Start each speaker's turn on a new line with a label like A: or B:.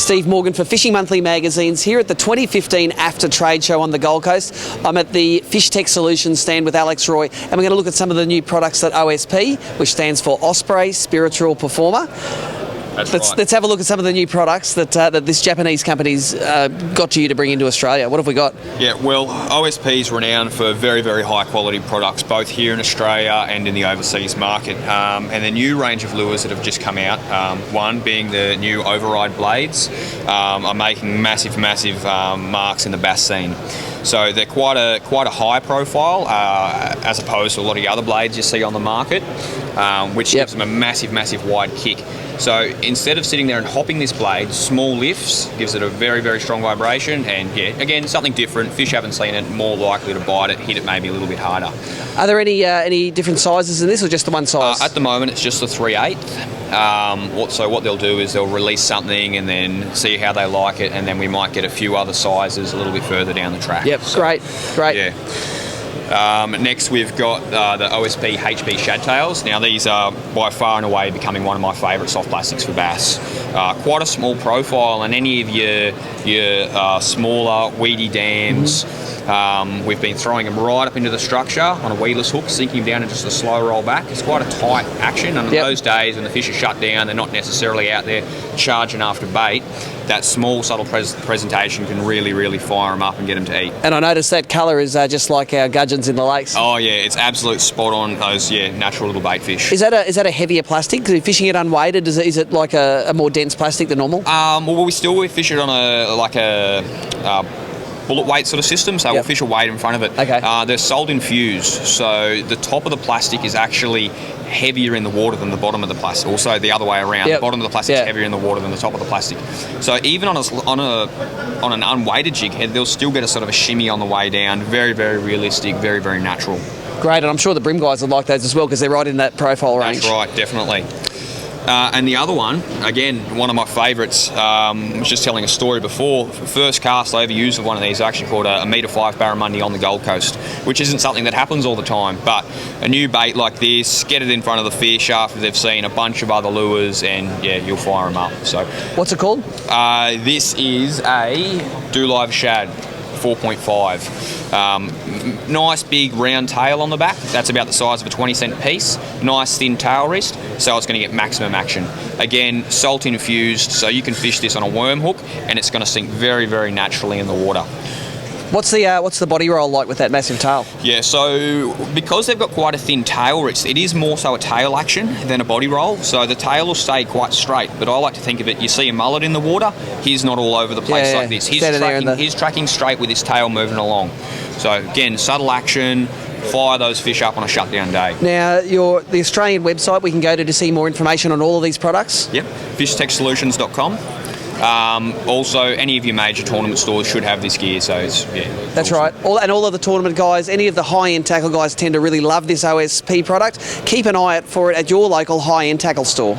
A: Steve Morgan for Fishing Monthly Magazine's here at the 2015 AFTA trade show on the Gold Coast. I'm at the FishTec Solutions stand with Alex Roy, and we're going to look at some of the new products at OSP, which stands for O.S.P, Spiritual Performer. Let's have a look at some of the new products that this Japanese company's got to you to bring into Australia. What have we got?
B: Yeah, well, OSP is renowned for very, very high quality products, both here in Australia and in the overseas market. And the new range of lures that have just come out, one being the new override blades, are making massive marks in the bass scene. So they're quite a high profile as opposed to a lot of the other blades you see on the market, which gives them a massive wide kick. So instead of sitting there and hopping this blade, small lifts gives it a very, very strong vibration, and yeah, again, something different. Fish haven't seen it, more likely to bite it, hit it maybe a little bit harder.
A: Are there any different sizes in this, or just the one size?
B: At the moment, it's just the 3/8. So what they'll do is they'll release something and then see how they like it, and then we might get a few other sizes a little bit further down the track.
A: Yep, so, great.
B: Yeah. Next we've got the O.S.P HB Shadtails. Now these are by far and away becoming one of my favourite soft plastics for bass. Quite a small profile, and any of your smaller weedy dams, we've been throwing them right up into the structure on a weedless hook, sinking them down in just a slow roll back. It's quite a tight action, and on those days when the fish are shut down, they're not necessarily out there charging after bait. That small, subtle presentation can really fire them up and get them to eat. And
A: I noticed that colour is just like our gudgeons in the lakes.
B: Oh yeah, it's absolute spot on those natural little bait fish.
A: Is that a heavier plastic? Because if fishing it unweighted, is it like a more dense plastic than normal?
B: Well, we fish it on a bullet weight sort of system, so we'll fish a weight in front of it.
A: Okay.
B: They're salt infused, so the top of the plastic is actually heavier in the water than the bottom of the plastic. Also the other way around, the bottom of the plastic is heavier in the water than the top of the plastic. So even on an unweighted jig head, they'll still get a sort of a shimmy on the way down. Very realistic, very natural.
A: Great, and I'm sure the brim guys would like those as well because they're right in that profile range.
B: That's right, definitely. And the other one, again, one of my favourites, I was just telling a story before. First cast I ever used of one of these, I actually caught a metre 5 barramundi on the Gold Coast, which isn't something that happens all the time. But a new bait like this, get it in front of the fish after they've seen a bunch of other lures, and yeah, you'll fire them up. So,
A: what's it called?
B: This is a Dolive Shad 4.5. Nice big round tail on the back. That's about the size of a 20-cent piece. Nice thin tail wrist, so it's going to get maximum action. Again, salt infused, so you can fish this on a worm hook, and it's going to sink very naturally in the water.
A: What's the body roll like with that massive tail?
B: Yeah, so because they've got quite a thin tail wrist, it is more so a tail action than a body roll. So the tail will stay quite straight, but I like to think of it, you see a mullet in the water, he's not all over the place like this. He's tracking straight with his tail moving along. So again, subtle action, fire those fish up on a shutdown day.
A: Now, the Australian website we can go to see more information on all of these products?
B: Yep, fishtechsolutions.com. Also, any of your major tournament stores should have this gear, so
A: that's awesome. Right. All of the tournament guys, any of the high-end tackle guys tend to really love this OSP product. Keep an eye out for it at your local high-end tackle store.